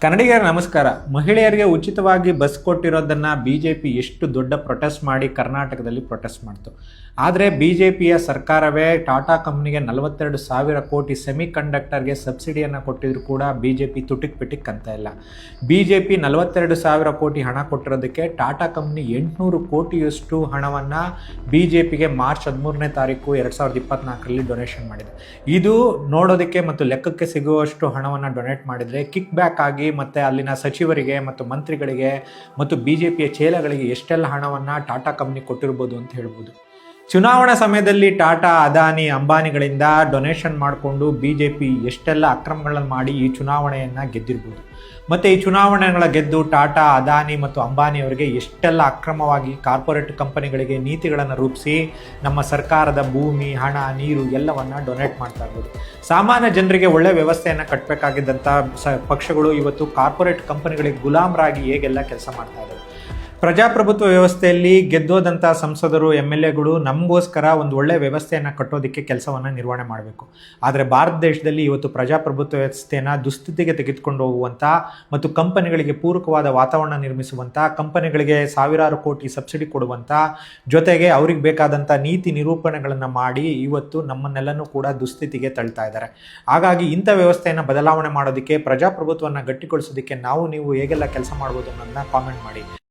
ಕನ್ನಡಿಗರ ನಮಸ್ಕಾರ. ಮಹಿಳೆಯರಿಗೆ ಉಚಿತವಾಗಿ ಬಸ್ ಕೊಟ್ಟಿರೋದನ್ನ ಬಿಜೆಪಿ ಎಷ್ಟು ದೊಡ್ಡ ಪ್ರೊಟೆಸ್ಟ್ ಮಾಡಿ ಕರ್ನಾಟಕದಲ್ಲಿ ಪ್ರೊಟೆಸ್ಟ್ ಮಾಡ್ತು. ಆದರೆ ಬಿಜೆಪಿಯ ಸರ್ಕಾರವೇ ಟಾಟಾ ಕಂಪ್ನಿಗೆ 42,000 ಕೋಟಿ ಸೆಮಿ ಕಂಡಕ್ಟರ್ಗೆ ಸಬ್ಸಿಡಿಯನ್ನು ಕೊಟ್ಟಿದ್ರು ಕೂಡ ಬಿಜೆಪಿ ತುಟಿಕ್ ಪಿಟಿಕ್ ಅಂತ ಇಲ್ಲ. ಬಿಜೆಪಿ 42,000 ಕೋಟಿ ಹಣ ಕೊಟ್ಟಿರೋದಕ್ಕೆ ಟಾಟಾ ಕಂಪ್ನಿ 800 ಕೋಟಿಯಷ್ಟು ಹಣವನ್ನು ಬಿಜೆಪಿಗೆ ಮಾರ್ಚ್ 13ನೇ ತಾರೀಕು 2024ರಲ್ಲಿ ಡೊನೇಷನ್ ಮಾಡಿದೆ. ಇದು ನೋಡೋದಕ್ಕೆ ಮತ್ತು ಲೆಕ್ಕಕ್ಕೆ ಸಿಗುವಷ್ಟು ಹಣವನ್ನು ಡೊನೇಟ್ ಮಾಡಿದರೆ ಕಿಕ್ ಬ್ಯಾಕ್ ಆಗಿ ಮತ್ತು ಅಲ್ಲಿನ ಸಚಿವರಿಗೆ ಮತ್ತು ಮಂತ್ರಿಗಳಿಗೆ ಮತ್ತು ಬಿಜೆಪಿಯ ಚೇಲಗಳಿಗೆ ಎಷ್ಟೆಲ್ಲ ಹಣವನ್ನು ಟಾಟಾ ಕಂಪ್ನಿ ಕೊಟ್ಟಿರ್ಬೋದು ಅಂತ ಹೇಳ್ಬೋದು. ಚುನಾವಣಾ ಸಮಯದಲ್ಲಿ ಟಾಟಾ, ಅದಾನಿ, ಅಂಬಾನಿಗಳಿಂದ ಡೊನೇಷನ್ ಮಾಡಿಕೊಂಡು ಬಿಜೆಪಿ ಎಷ್ಟೆಲ್ಲ ಅಕ್ರಮಗಳನ್ನು ಮಾಡಿ ಈ ಚುನಾವಣೆಯನ್ನು ಗೆದ್ದಿರ್ಬೋದು. ಮತ್ತು ಈ ಚುನಾವಣೆಗಳ ಗೆದ್ದು ಟಾಟಾ, ಅದಾನಿ ಮತ್ತು ಅಂಬಾನಿಯವರಿಗೆ ಎಷ್ಟೆಲ್ಲ ಅಕ್ರಮವಾಗಿ ಕಾರ್ಪೊರೇಟ್ ಕಂಪನಿಗಳಿಗೆ ನೀತಿಗಳನ್ನು ರೂಪಿಸಿ ನಮ್ಮ ಸರ್ಕಾರದ ಭೂಮಿ, ಹಣ, ನೀರು ಎಲ್ಲವನ್ನು ಡೊನೇಟ್ ಮಾಡ್ತಾ ಇರ್ಬೋದು. ಸಾಮಾನ್ಯ ಜನರಿಗೆ ಒಳ್ಳೆಯ ವ್ಯವಸ್ಥೆಯನ್ನು ಕಟ್ಟಬೇಕಾಗಿದ್ದಂಥ ಪಕ್ಷಗಳು ಇವತ್ತು ಕಾರ್ಪೊರೇಟ್ ಕಂಪನಿಗಳಿಗೆ ಗುಲಾಮರಾಗಿ ಹೇಗೆಲ್ಲ ಕೆಲಸ ಮಾಡ್ತಾ ಇದ್ದಾರೆ. ಪ್ರಜಾಪ್ರಭುತ್ವ ವ್ಯವಸ್ಥೆಯಲ್ಲಿ ಗೆದ್ದೋದಂಥ ಸಂಸದರು, MLAಗಳು ನಮಗೋಸ್ಕರ ಒಂದು ಒಳ್ಳೆಯ ವ್ಯವಸ್ಥೆಯನ್ನು ಕಟ್ಟೋದಕ್ಕೆ ಕೆಲಸವನ್ನು ನಿರ್ವಹಣೆ ಮಾಡಬೇಕು. ಆದರೆ ಭಾರತ ದೇಶದಲ್ಲಿ ಇವತ್ತು ಪ್ರಜಾಪ್ರಭುತ್ವ ವ್ಯವಸ್ಥೆಯನ್ನು ದುಸ್ಥಿತಿಗೆ ತೆಗೆದುಕೊಂಡು ಹೋಗುವಂಥ ಮತ್ತು ಕಂಪನಿಗಳಿಗೆ ಪೂರಕವಾದ ವಾತಾವರಣ ನಿರ್ಮಿಸುವಂಥ, ಕಂಪನಿಗಳಿಗೆ ಸಾವಿರಾರು ಕೋಟಿ ಸಬ್ಸಿಡಿ ಕೊಡುವಂಥ, ಜೊತೆಗೆ ಅವ್ರಿಗೆ ಬೇಕಾದಂಥ ನೀತಿ ನಿರೂಪಣೆಗಳನ್ನು ಮಾಡಿ ಇವತ್ತು ನಮ್ಮನ್ನೆಲ್ಲನೂ ಕೂಡ ದುಸ್ಥಿತಿಗೆ ತಳ್ತಾ ಇದ್ದಾರೆ. ಹಾಗಾಗಿ ಇಂಥ ವ್ಯವಸ್ಥೆಯನ್ನು ಬದಲಾವಣೆ ಮಾಡೋದಕ್ಕೆ, ಪ್ರಜಾಪ್ರಭುತ್ವವನ್ನು ಗಟ್ಟಿಗೊಳಿಸೋದಕ್ಕೆ ನಾವು ನೀವು ಹೇಗೆಲ್ಲ ಕೆಲಸ ಮಾಡ್ಬೋದು ಅನ್ನೋದನ್ನ ಕಾಮೆಂಟ್ ಮಾಡಿ.